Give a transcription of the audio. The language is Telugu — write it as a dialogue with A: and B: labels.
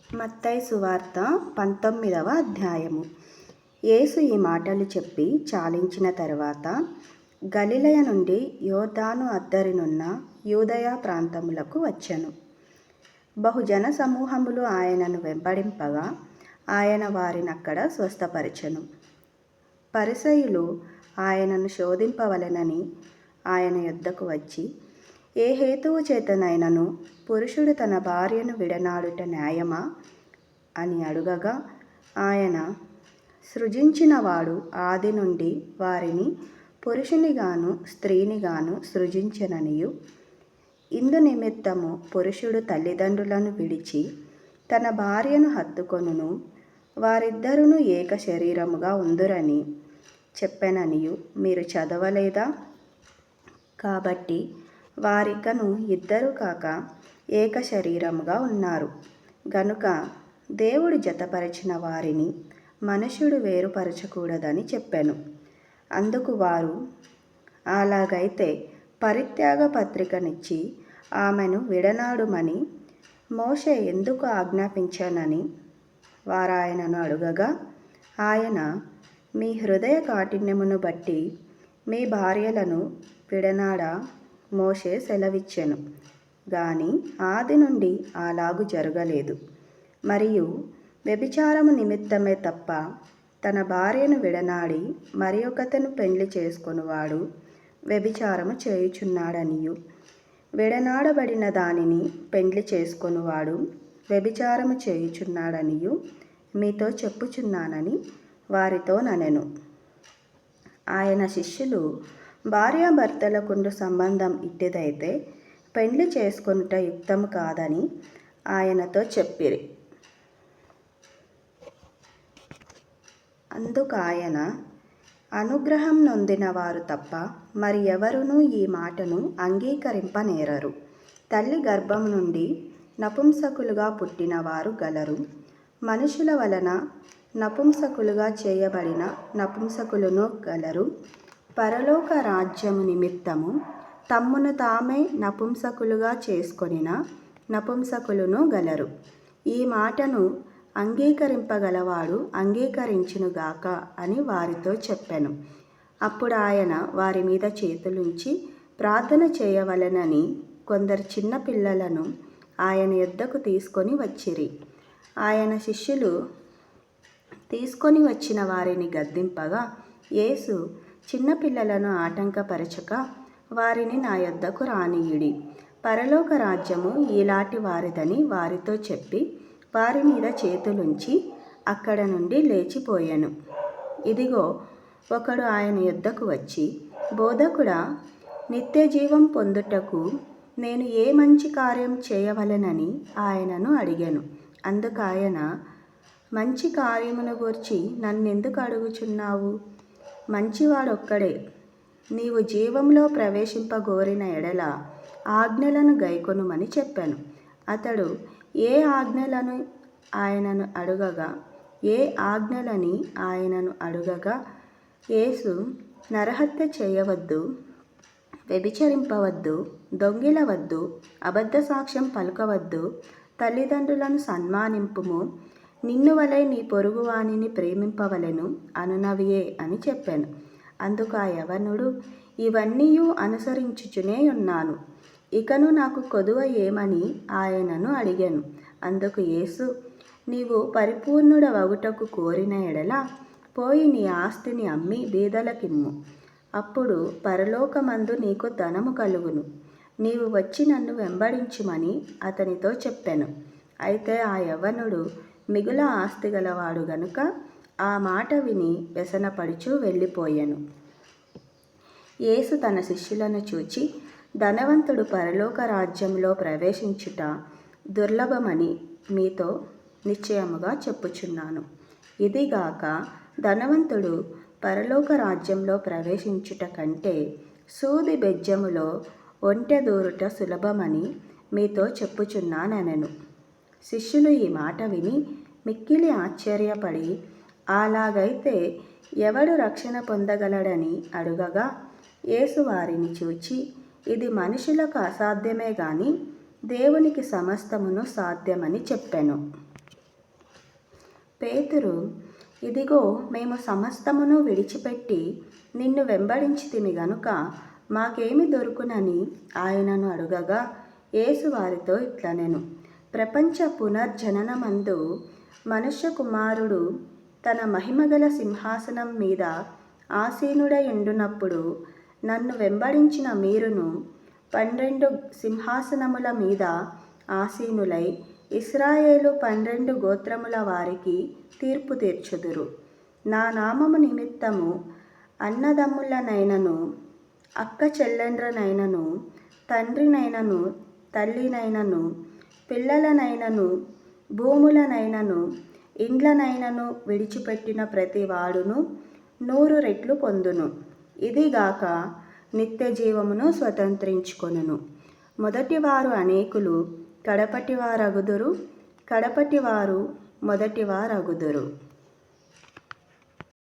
A: మత్తయి సువార్త 19వ అధ్యాయము. యేసు ఈ మాటలు చెప్పి చాలించిన తరువాత గలిలయ నుండి యోర్దాను అద్దరినున్న యూదయ ప్రాంతములకు వచ్చెను. బహుజన సమూహములు ఆయనను వెంబడింపగా ఆయన వారినక్కడ స్వస్థపరచెను. పరిసయ్యులు ఆయనను శోధింపవలెనని ఆయన యొద్దకు వచ్చి, ఏ హేతువు చేతనైనను పురుషుడు తన భార్యను విడనాడుట న్యాయమా అని అడుగగా, ఆయన సృజించినవాడు ఆది నుండి వారిని పురుషునిగాను స్త్రీనిగాను సృజించెననియు, ఇందు నిమిత్తము పురుషుడు తల్లిదండ్రులను విడిచి తన భార్యను హత్తుకొనును, వారిద్దరును ఏక శరీరముగా ఉందురని చెప్పెననియు మీరు చదవలేదా? కాబట్టి వారికను ఇద్దరు కాక ఏక శరీరముగా ఉన్నారు. గనుక దేవుడు జతపరచిన వారిని మనుష్యుడు వేరుపరచకూడదని చెప్పెను. అందుకు వారు, అలాగైతే పరిత్యాగ పత్రికనిచ్చి ఆమెను విడనాడుమని మోషే ఎందుకు ఆజ్ఞాపించానని వారాయనను అడుగగా, ఆయన, మీ హృదయ కాఠిన్యమును బట్టి మీ భార్యలను విడనాడ మోషే సెలవిచ్చెను గాని ఆది నుండి అలాగు జరగలేదు. మరియు వ్యభిచారము నిమిత్తమే తప్ప తన భార్యను విడనాడి మరి ఒకతను పెండ్లి చేసుకొనువాడు వ్యభిచారము చేయుచున్నాడనియు, విడనాడబడిన దానిని పెండ్లి చేసుకొనువాడు వ్యభిచారము చేయుచున్నాడనియు మీతో చెప్పుచున్నానని వారితో ననెను. ఆయన శిష్యులు, భార్యాభర్తలకుండు సంబంధం ఇట్టిదైతే పెండ్లి చేసుకొనుట యుక్తము కాదని ఆయనతో చెప్పిరి. అందుకాయన, అనుగ్రహం నొందిన వారు తప్ప మరి ఎవరునూ ఈ మాటను అంగీకరింపనేరరు. తల్లి గర్భం నుండి నపుంసకులుగా పుట్టిన వారు గలరు, మనుషుల వలన నపుంసకులుగా చేయబడిన నపుంసకులును గలరు. పరలోక రాజ్యము నిమిత్తము తమ్మును తామే నపుంసకులుగా చేసుకొనిన నపుంసకులును గలరు. ఈ మాటను అంగీకరింపగలవాడు అంగీకరించునుగాక అని వారితో చెప్పెను. అప్పుడు ఆయన వారి మీద చేతులుంచి ప్రార్థన చేయవలెనని కొందరు చిన్న పిల్లలను ఆయన యొద్దకు తీసుకొని వచ్చిరి. ఆయన శిష్యులు తీసుకొని వచ్చిన వారిని గద్దింపగా, యేసు, చిన్నపిల్లలను ఆటంకపరచక వారిని నా యొద్దకు రానియుడి, పరలోక రాజ్యము ఈలాటి వారిదని వారితో చెప్పి వారి మీద చేతులుంచి అక్కడ నుండి లేచిపోయెను. ఇదిగో, ఒకడు ఆయన యొద్దకు వచ్చి, బోధకుడా, నిత్యజీవం పొందుటకు నేను ఏ మంచి కార్యం చేయవలెనని ఆయనను అడిగాను. అందుకాయన, మంచి కార్యమును గూర్చి నన్నెందుకు అడుగుచున్నావు? మంచివాడొక్కడే. నీవు జీవంలో ప్రవేశింపగోరిన ఎడల ఆజ్ఞలను గైకొనుమని చెప్పాను. అతడు ఏ ఆజ్ఞలను ఆయనను అడుగగా యేసు, నరహత్య చేయవద్దు, వ్యభిచరింపవద్దు, దొంగిలవద్దు, అబద్ధ సాక్ష్యం పలుకవద్దు, తల్లిదండ్రులను సన్మానింపుము, నిన్ను వలె నీ పొరుగువానిని ప్రేమింపవలెను అనునవియే అని చెప్పాను. అందుకు ఆ యవనుడు, ఇవన్నీయు అనుసరించుచునే ఉన్నాను, ఇకను నాకు కొదువ ఏమని ఆయనను అడిగాను. అందుకు యేసు, నీవు పరిపూర్ణుడవగుటకు కోరిన ఎడల పోయి నీ ఆస్తిని అమ్మి బీదలకిమ్ము, అప్పుడు పరలోకమందు నీకు ధనము కలుగును. నీవు వచ్చి నన్ను వెంబడించుమని అతనితో చెప్పాను. అయితే ఆ యవ్వనుడు మిగుల ఆస్తి గలవాడు గనుక ఆ మాట విని వ్యసనపడుచు వెళ్ళిపోయెను. యేసు తన శిష్యులను చూచి, ధనవంతుడు పరలోక రాజ్యంలో ప్రవేశించుట దుర్లభమని మీతో నిశ్చయముగా చెప్పుచున్నాను. ఇదిగాక ధనవంతుడు పరలోక రాజ్యంలో ప్రవేశించుట కంటే సూది బెజ్జములో ఒంటె దూరుట సులభమని మీతో చెప్పుచున్నానెను. శిష్యులు ఈ మాట విని మిక్కిలి ఆశ్చర్యపడి, అలాగైతే ఎవడు రక్షణ పొందగలడని అడుగగా, యేసు వారిని చూచి, ఇది మనుషులకు అసాధ్యమే గాని దేవునికి సమస్తమును సాధ్యమని చెప్పెను. పేతురు, ఇదిగో మేము సమస్తమును విడిచిపెట్టి నిన్ను వెంబడించితిమి గనుక మాకేమి దొరుకునని ఆయనను అడుగగా, యేసు వారితో ఇట్లనెను, ప్రపంచ పునర్జననమందు మనుష్య కుమారుడు తన మహిమగల సింహాసనం మీద ఆసీనుడై ఉండునప్పుడు నన్ను వెంబడించిన మీరును 12 సింహాసనముల మీద ఆసీనులై ఇశ్రాయేలు 12 గోత్రముల వారికి తీర్పు తీర్చుదురు. నా నామము నిమిత్తము అన్నదమ్ములనైనను అక్క చెల్లెండ్రనైనను తండ్రినైనను తల్లినైనను పిల్లలనైనను భూములనైనను ఇండ్లనైనను విడిచిపెట్టిన ప్రతి వాడును 100 రెట్లు పొందును. ఇదిగాక నిత్య జీవమును స్వతంత్రించుకొనును. మొదటివారు అనేకులు కడపటివారగుదురు, కడపటివారు మొదటివారగుదురు.